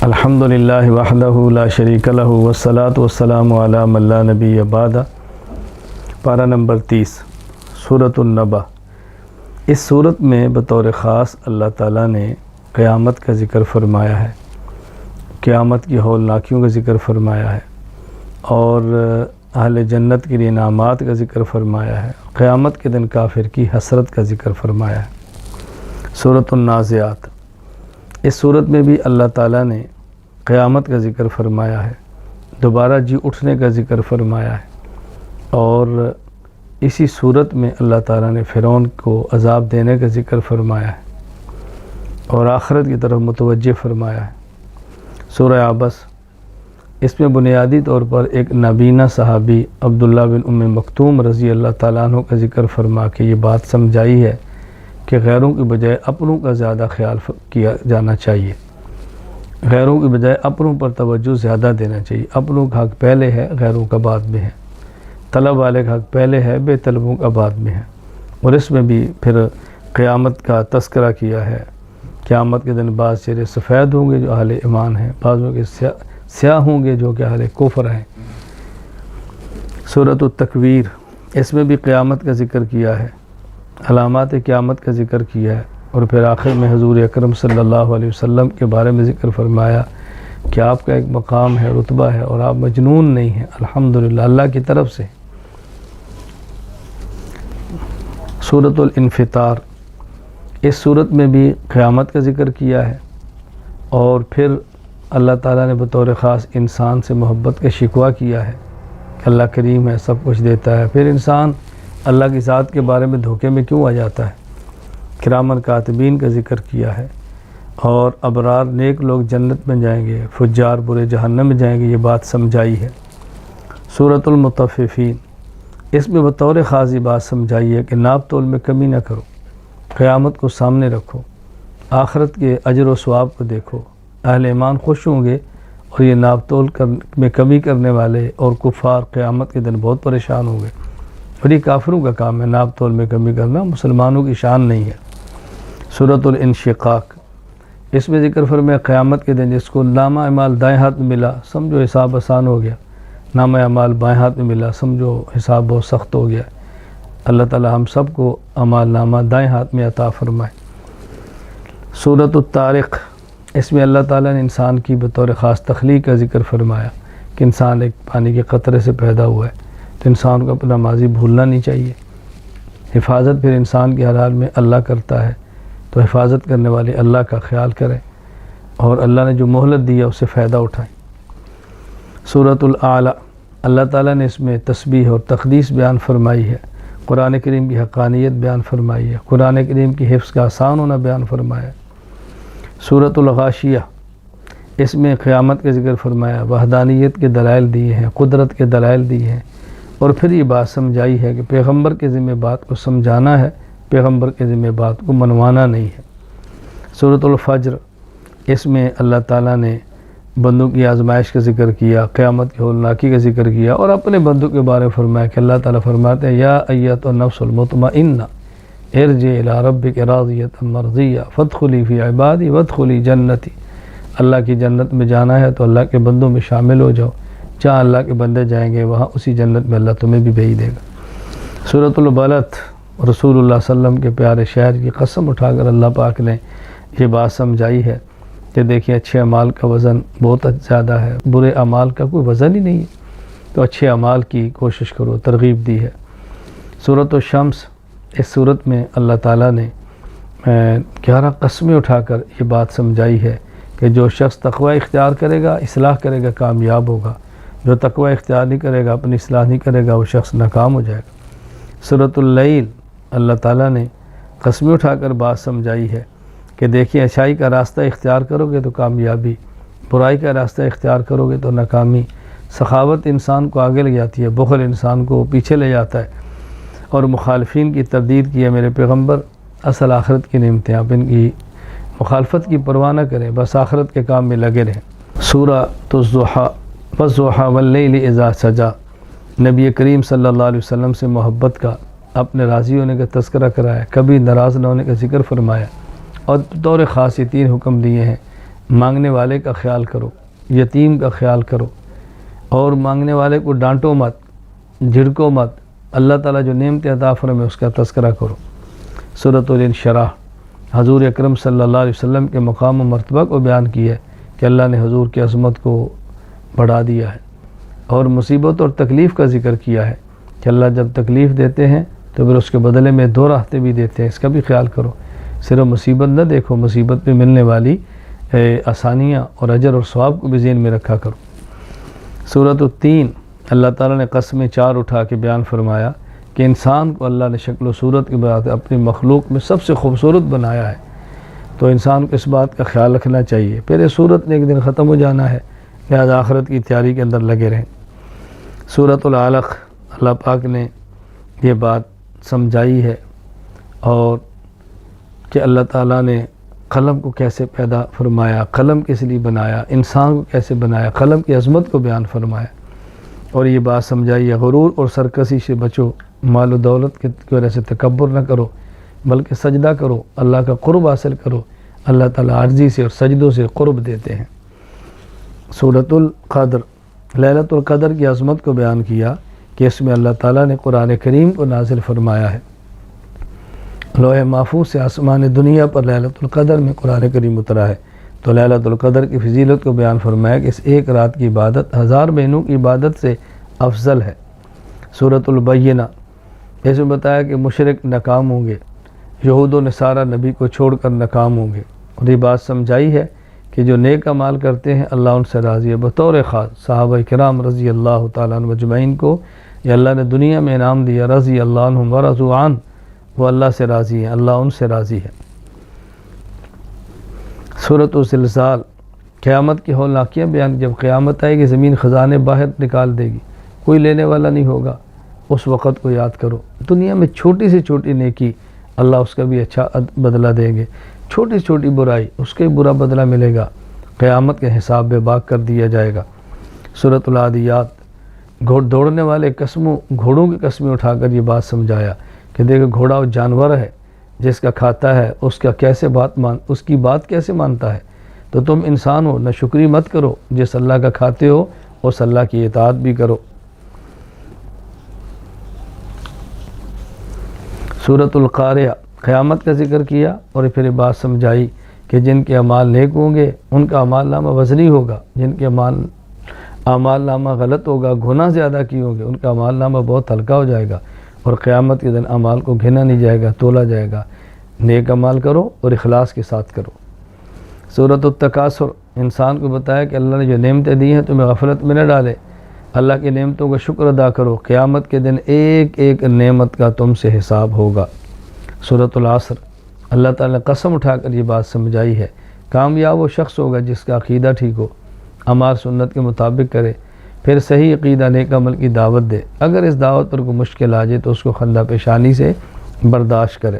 الحمدللہ وحدہ لا شریک لہ والصلاۃ والسلام علی من لا نبی بعدہ۔ پارہ نمبر 30 سورۃ النبأ۔ اس صورت میں بطور خاص اللہ تعالیٰ نے قیامت کا ذکر فرمایا ہے، قیامت کی ہولناکیوں کا ذکر فرمایا ہے، اور اہل جنت کے لیے انعامات کا ذکر فرمایا ہے، قیامت کے دن کافر کی حسرت کا ذکر فرمایا ہے۔ سورۃ النازعات۔ اس صورت میں بھی اللہ تعالیٰ نے قیامت کا ذکر فرمایا ہے، دوبارہ جی اٹھنے کا ذکر فرمایا ہے، اور اسی صورت میں اللہ تعالیٰ نے فرعون کو عذاب دینے کا ذکر فرمایا ہے اور آخرت کی طرف متوجہ فرمایا ہے۔ سورہ عبس۔ اس میں بنیادی طور پر ایک نابینا صحابی عبداللہ بن ام مکتوم رضی اللہ تعالیٰ عنہ کا ذکر فرما کے یہ بات سمجھائی ہے کہ غیروں کی بجائے اپنوں کا زیادہ خیال کیا جانا چاہیے، غیروں کی بجائے اپنوں پر توجہ زیادہ دینا چاہیے۔ اپنوں کا حق پہلے ہے، غیروں کا بعد میں ہے۔ طلب والے کا حق پہلے ہے، بے طلبوں کا بعد میں ہے۔ اور اس میں بھی پھر قیامت کا تذکرہ کیا ہے۔ قیامت کے دن بعض چہرے سفید ہوں گے جو اہل ایمان ہیں، بعضوں کے سیاہ ہوں گے جو کہ اہل کفر ہیں۔ سورۃ التکویر۔ اس میں بھی قیامت کا ذکر کیا ہے، علامات قیامت کا ذکر کیا ہے، اور پھر آخر میں حضور اکرم صلی اللہ علیہ وسلم کے بارے میں ذکر فرمایا کہ آپ کا ایک مقام ہے، رتبہ ہے، اور آپ مجنون نہیں ہیں، الحمدللہ اللہ کی طرف سے۔ سورۃ الانفطار۔ اس صورت میں بھی قیامت کا ذکر کیا ہے، اور پھر اللہ تعالیٰ نے بطور خاص انسان سے محبت کا شکوہ کیا ہے کہ اللہ کریم ہے، سب کچھ دیتا ہے، پھر انسان اللہ کی ذات کے بارے میں دھوکے میں کیوں آ جاتا ہے۔ کرامن کاتبین کا ذکر کیا ہے، اور ابرار نیک لوگ جنت میں جائیں گے، فجار برے جہنم میں جائیں گے، یہ بات سمجھائی ہے۔ سورۃ المطففین۔ اس میں بطور خاص یہ بات سمجھائی ہے کہ ناپ تول میں کمی نہ کرو، قیامت کو سامنے رکھو، آخرت کے اجر و ثواب کو دیکھو، اہل ایمان خوش ہوں گے، اور یہ ناپ تول میں کمی کرنے والے اور کفار قیامت کے دن بہت پریشان ہوں گے۔ اور یہ کافروں کا کام ہے ناپ تول میں کمی کرنا، مسلمانوں کی شان نہیں ہے۔ سورۃ الانشقاق۔ اس میں ذکر فرمایا قیامت کے دن جس کو نامہ اعمال دائیں ہاتھ میں ملا سمجھو حساب آسان ہو گیا، نامہ اعمال بائیں ہاتھ میں ملا سمجھو حساب بہت سخت ہو گیا۔ اللہ تعالی ہم سب کو اعمال نامہ دائیں ہاتھ میں عطا فرمائے۔ سورۃ الطارق۔ اس میں اللہ تعالیٰ نے انسان کی بطور خاص تخلیق کا ذکر فرمایا کہ انسان ایک پانی کے قطرے سے پیدا ہوا ہے، تو انسان کو اپنا ماضی بھولنا نہیں چاہیے۔ حفاظت پھر انسان کے حال میں اللہ کرتا ہے، تو حفاظت کرنے والے اللہ کا خیال کریں، اور اللہ نے جو مہلت دی ہے اس سے فائدہ اٹھائیں۔ سورۃ الاعلیٰ۔ اللہ تعالیٰ نے اس میں تسبیح اور تقدیس بیان فرمائی ہے، قرآن کریم کی حقانیت بیان فرمائی ہے، قرآن کریم کی حفظ کا آسان ہونا بیان فرمایا ہے۔ سورۃ الغاشیہ۔ اس میں قیامت کا ذکر فرمایا، وحدانیت کے دلائل دیے ہیں، قدرت کے دلائل دیے ہیں، اور پھر یہ بات سمجھائی ہے کہ پیغمبر کے ذمہ بات کو سمجھانا ہے، پیغمبر کے ذمہ بات کو منوانا نہیں ہے۔ سورۃ الفجر۔ اس میں اللہ تعالیٰ نے بندوں کی آزمائش کا ذکر کیا، قیامت کی ہولناکی کا ذکر کیا، اور اپنے بندوں کے بارے میں فرمایا کہ اللہ تعالیٰ فرماتے ہیں یا ایتھا النفس المطمئنہ ارجعی الی ربک راضیۃ مرضیہ فادخلی فی عبادی وادخلی جنتی۔ اللہ کی جنت میں جانا ہے تو اللہ کے بندوں میں شامل ہو جاؤ، جہاں اللہ کے بندے جائیں گے وہاں اسی جنت میں اللہ تمہیں بھی بھیج دے گا۔ سورۃ البلد۔ رسول اللہ صلی اللہ علیہ وسلم کے پیارے شہر کی قسم اٹھا کر اللہ پاک نے یہ بات سمجھائی ہے کہ دیکھیں اچھے اعمال کا وزن بہت زیادہ ہے، برے اعمال کا کوئی وزن ہی نہیں ہے، تو اچھے اعمال کی کوشش کرو، ترغیب دی ہے۔ سورۃ الشمس۔ اس صورت میں اللہ تعالیٰ نے 11 قسمیں اٹھا کر یہ بات سمجھائی ہے کہ جو شخص تقوی اختیار کرے گا، اصلاح کرے گا، کامیاب ہوگا، جو تقوی اختیار نہیں کرے گا، اپنی اصلاح نہیں کرے گا، وہ شخص ناکام ہو جائے گا۔ سورۃ اللیل۔ اللہ تعالیٰ نے قسمیں اٹھا کر بات سمجھائی ہے کہ دیکھیں اچھائی کا راستہ اختیار کرو گے تو کامیابی، برائی کا راستہ اختیار کرو گے تو ناکامی۔ سخاوت انسان کو آگے لے جاتی ہے، بخل انسان کو پیچھے لے جاتا ہے، اور مخالفین کی تردید کی ہے میرے پیغمبر، اصل آخرت کی نعمتیں، آپ ان کی مخالفت کی پرواہ نہ کریں، بس آخرت کے کام میں لگے رہیں۔ سورۃ الضحیٰ۔ والضحیٰ واللیل اذا سجا۔ نبی کریم صلی اللہ علیہ وسلم سے محبت کا، اپنے راضی ہونے کا تذکرہ کرایا، کبھی ناراض نہ ہونے کا ذکر فرمایا، اور بطور خاص یہ 3 حکم دیے ہیں مانگنے والے کا خیال کرو، یتیم کا خیال کرو، اور مانگنے والے کو ڈانٹو مت، جھڑکو مت، اللہ تعالیٰ جو نعمت عطا فرمائے اس کا تذکرہ کرو۔ سورۃ الانشراح حضور اکرم صلی اللہ علیہ وسلم کے مقام و مرتبہ کو بیان کی ہے کہ اللہ نے حضور کی عظمت کو بڑھا دیا ہے، اور مصیبت اور تکلیف کا ذکر کیا ہے کہ اللہ جب تکلیف دیتے ہیں تو پھر اس کے بدلے میں 2 راحتیں بھی دیتے ہیں، اس کا بھی خیال کرو۔ صرف مصیبت نہ دیکھو، مصیبت پہ ملنے والی آسانیاں اور اجر اور ثواب کو بھی ذہن میں رکھا کرو۔ سورۃ التین اللہ تعالیٰ نے قسمیں 4 اٹھا کے بیان فرمایا کہ انسان کو اللہ نے شکل و صورت کی بات اپنی مخلوق میں سب سے خوبصورت بنایا ہے، تو انسان کو اس بات کا خیال رکھنا چاہیے۔ پھر یہ صورت نے ایک دن ختم ہو جانا ہے، لہذا آخرت کی تیاری کے اندر لگے رہیں۔ سورۃ العلق اللہ پاک نے یہ بات سمجھائی ہے، اور کہ اللہ تعالیٰ نے قلم کو کیسے پیدا فرمایا، قلم کس لیے بنایا، انسان کو کیسے بنایا، قلم کی عظمت کو بیان فرمایا، اور یہ بات سمجھائی ہے غرور اور سرکشی سے بچو، مال و دولت کی وجہ سے تکبر نہ کرو، بلکہ سجدہ کرو، اللہ کا قرب حاصل کرو۔ اللہ تعالیٰ عاجزی سے اور سجدوں سے قرب دیتے ہیں۔ سورۃ القدر لیلۃ القدر کی عظمت کو بیان کیا کہ اس میں اللہ تعالیٰ نے قرآن کریم کو نازل فرمایا ہے۔ لوح محفوظ سے آسمان دنیا پر لیلۃ القدر میں قرآن کریم اترا ہے، تو لیلۃ القدر کی فضیلت کو بیان فرمایا کہ اس ایک رات کی عبادت 1000 مہینوں کی عبادت سے افضل ہے۔ سورۃ البینہ اس میں بتایا کہ مشرک ناکام ہوں گے، یہود و نصارہ نبی کو چھوڑ کر ناکام ہوں گے، اور یہ بات سمجھائی ہے کہ جو نیک اعمال کرتے ہیں اللہ ان سے راضی ہے۔ بطور خاص صحابہ کرام رضی اللہ تعالیٰ عنہ اجمعین کو یہ اللہ نے دنیا میں انعام دیا، رضی اللہ عنہم ورضوا عنہ، وہ اللہ سے راضی ہیں، اللہ ان سے راضی ہے۔ سورۃ الزلزال قیامت کی ہولناکیاں بیان، جب قیامت آئے گی زمین خزانے باہر نکال دے گی، کوئی لینے والا نہیں ہوگا، اس وقت کو یاد کرو۔ دنیا میں چھوٹی سے چھوٹی نیکی اللہ اس کا بھی اچھا بدلہ دیں گے، چھوٹی سے چھوٹی برائی اس کا بھی برا بدلہ ملے گا، قیامت کے حساب بے باک کر دیا جائے گا۔ سورۃ العادیات دوڑنے والے گھوڑوں کی قسمیں اٹھا کر یہ بات سمجھایا کہ دیکھو گھوڑا وہ جانور ہے جس کا کھاتا ہے، اس کی بات کیسے مانتا ہے، تو تم انسان ہو، نہ شکری مت کرو، جس اللہ کا کھاتے ہو اس اللہ کی اطاعت بھی کرو۔ سورۃ القاریہ قیامت کا ذکر کیا، اور پھر یہ بات سمجھائی کہ جن کے اعمال نیک ہوں گے ان کا اعمال نامہ وزنی ہوگا، جن کے اعمال نامہ غلط ہوگا، گناہ زیادہ کی ہوں گے، ان کا اعمال نامہ بہت ہلکا ہو جائے گا، اور قیامت کے دن اعمال کو گھنا نہیں جائے گا، تولا جائے گا۔ نیک اعمال کرو اور اخلاص کے ساتھ کرو۔ سورۃ التکاثر انسان کو بتایا کہ اللہ نے جو نعمتیں دی ہیں تمہیں غفلت میں نہ ڈالے، اللہ کی نعمتوں کا شکر ادا کرو، قیامت کے دن ایک ایک نعمت کا تم سے حساب ہوگا۔ سورۃ العصر اللہ تعالیٰ نے قسم اٹھا کر یہ بات سمجھائی ہے، کامیاب وہ شخص ہوگا جس کا عقیدہ ٹھیک ہو، اعمال سنت کے مطابق کرے، پھر صحیح عقیدہ نیک عمل کی دعوت دے، اگر اس دعوت پر کوئی مشکل آ جائے تو اس کو خندہ پیشانی سے برداشت کرے۔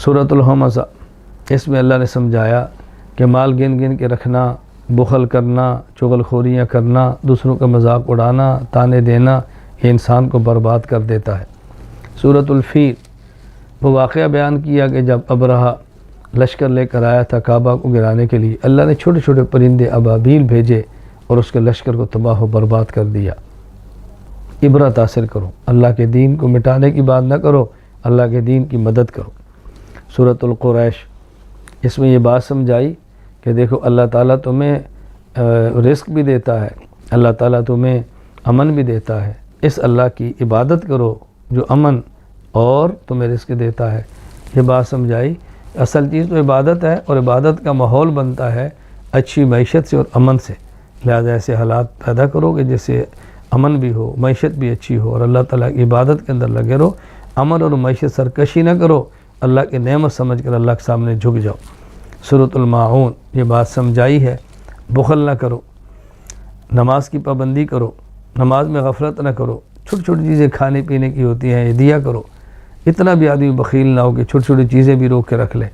سورۃ الہمزہ اس میں اللہ نے سمجھایا کہ مال گن گن کے رکھنا، بخل کرنا، چغل خوریاں کرنا، دوسروں کا مذاق اڑانا، تانے دینا، یہ انسان کو برباد کر دیتا ہے۔ سورۃ الفیل وہ واقعہ بیان کیا کہ جب ابرہہ لشکر لے کر آیا تھا کعبہ کو گرانے کے لیے، اللہ نے چھوٹے چھوٹے پرندے ابابیل بھیجے اور اس کے لشکر کو تباہ و برباد کر دیا۔ عبرت حاصل کرو، اللہ کے دین کو مٹانے کی بات نہ کرو، اللہ کے دین کی مدد کرو۔ سورۃ القریش اس میں یہ بات سمجھائی کہ دیکھو اللہ تعالیٰ تمہیں رزق بھی دیتا ہے، اللہ تعالیٰ تمہیں امن بھی دیتا ہے، اس اللہ کی عبادت کرو جو امن اور تمہیں رزق دیتا ہے۔ یہ بات سمجھائی اصل چیز تو عبادت ہے، اور عبادت کا ماحول بنتا ہے اچھی معیشت سے اور امن سے، لہذا ایسے حالات پیدا کرو کہ جس سے امن بھی ہو، معیشت بھی اچھی ہو، اور اللہ تعالیٰ کی عبادت کے اندر لگے رہو۔ امن اور معیشت سرکشی نہ کرو، اللہ کی نعمت سمجھ کر اللہ کے سامنے جھک جاؤ۔ سورۃ الماعون یہ بات سمجھائی ہے، بخل نہ کرو، نماز کی پابندی کرو، نماز میں غفلت نہ کرو، چھوٹی چھوٹی چیزیں کھانے پینے کی ہوتی ہیں یہ دیا کرو، اتنا بھی آدمی بخیل نہ ہو کہ چھوٹی چھوٹی چیزیں بھی روک کے رکھ لے،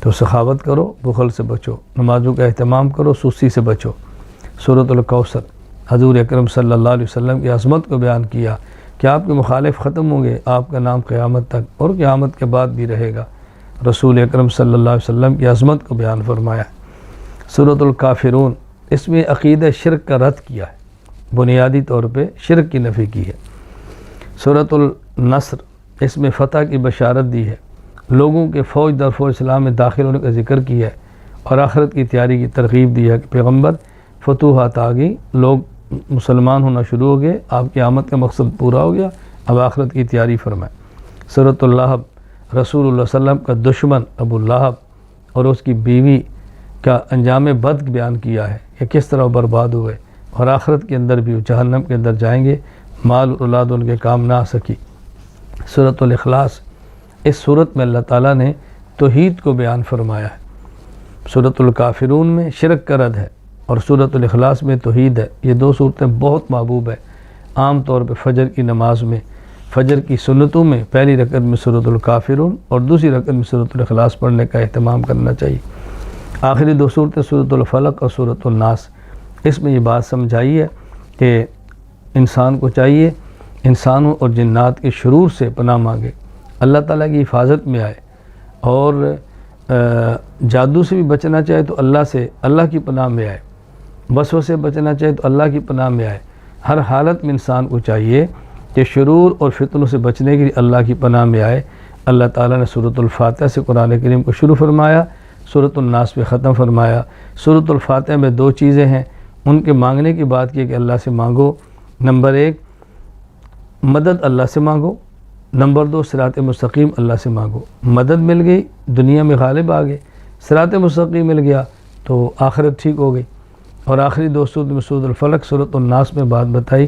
تو سخاوت کرو، بخل سے بچو، نمازوں کا اہتمام کرو، سستی سے بچو۔ سورۃ الکوثر حضور اکرم صلی اللہ علیہ وسلم کی عظمت کو بیان کیا کہ آپ کے مخالف ختم ہوں گے، آپ کا نام قیامت تک اور قیامت کے بعد بھی رہے گا۔ رسول اکرم صلی اللہ علیہ وسلم کی عظمت کو بیان فرمایا ہے۔ سورۃ الکافرون، اس میں عقیدہ شرک کا رد کیا ہے، بنیادی طور پہ شرک کی نفی کی ہے۔ سورۃ النصر، اس میں فتح کی بشارت دی ہے، لوگوں کے فوج در فوج اسلام میں داخل ہونے کا ذکر کیا ہے، اور آخرت کی تیاری کی ترغیب دی ہے کہ پیغمبر فتوحات آ گئی، لوگ مسلمان ہونا شروع ہو گئے، آپ کی آمد کا مقصد پورا ہو گیا، اب آخرت کی تیاری فرمائے۔ سورۃ اللہب، رسول اللہ صلی اللہ علیہ وسلم کا دشمن ابو لہب اور اس کی بیوی کا انجام بد بیان کیا ہے کہ کس طرح وہ برباد ہوئے، اور آخرت کے اندر بھی وہ جہنم کے اندر جائیں گے، مال اور اولاد ان کے کام نہ آ سکی۔ سورۃ الاخلاص، اس صورت میں اللہ تعالیٰ نے توحید کو بیان فرمایا ہے۔ سورۃ الکافرون میں شرک کا رد ہے، اور سورۃ الاخلاص میں توحید ہے۔ یہ دو صورتیں بہت محبوب ہے۔ عام طور پہ فجر کی نماز میں، فجر کی سنتوں میں پہلی رکعت میں سورۃ الکافرون اور دوسری رکعت میں سورۃ الاخلاص پڑھنے کا اہتمام کرنا چاہیے۔ آخری دو صورتیں سورۃ الفلق اور سورۃ الناس، اس میں یہ بات سمجھائی ہے کہ انسان کو چاہیے انسانوں اور جنات کے شرور سے پناہ مانگے، اللہ تعالیٰ کی حفاظت میں آئے، اور جادو سے بھی بچنا چاہے تو اللہ کی پناہ میں آئے، وسوسے سے بچنا چاہے تو اللہ کی پناہ میں آئے۔ ہر حالت میں انسان کو چاہیے کہ شرور اور فتنوں سے بچنے کے لیے اللہ کی پناہ میں آئے۔ اللہ تعالیٰ نے سورۃ الفاتحہ سے قرآن کریم کو شروع فرمایا، سورۃ الناس پہ ختم فرمایا۔ سورۃ الفاتحہ میں دو چیزیں ہیں، ان کے مانگنے کی بات کی کہ اللہ سے مانگو۔ نمبر ایک، مدد اللہ سے مانگو۔ نمبر دو، صراط مستقیم اللہ سے مانگو۔ مدد مل گئی، دنیا میں غالب آ گئے، صراط مستقیم مل گیا تو آخرت ٹھیک ہو گئی۔ اور آخری دو سورت میں سورۃ الفلق، سورۃ الناس میں بات بتائی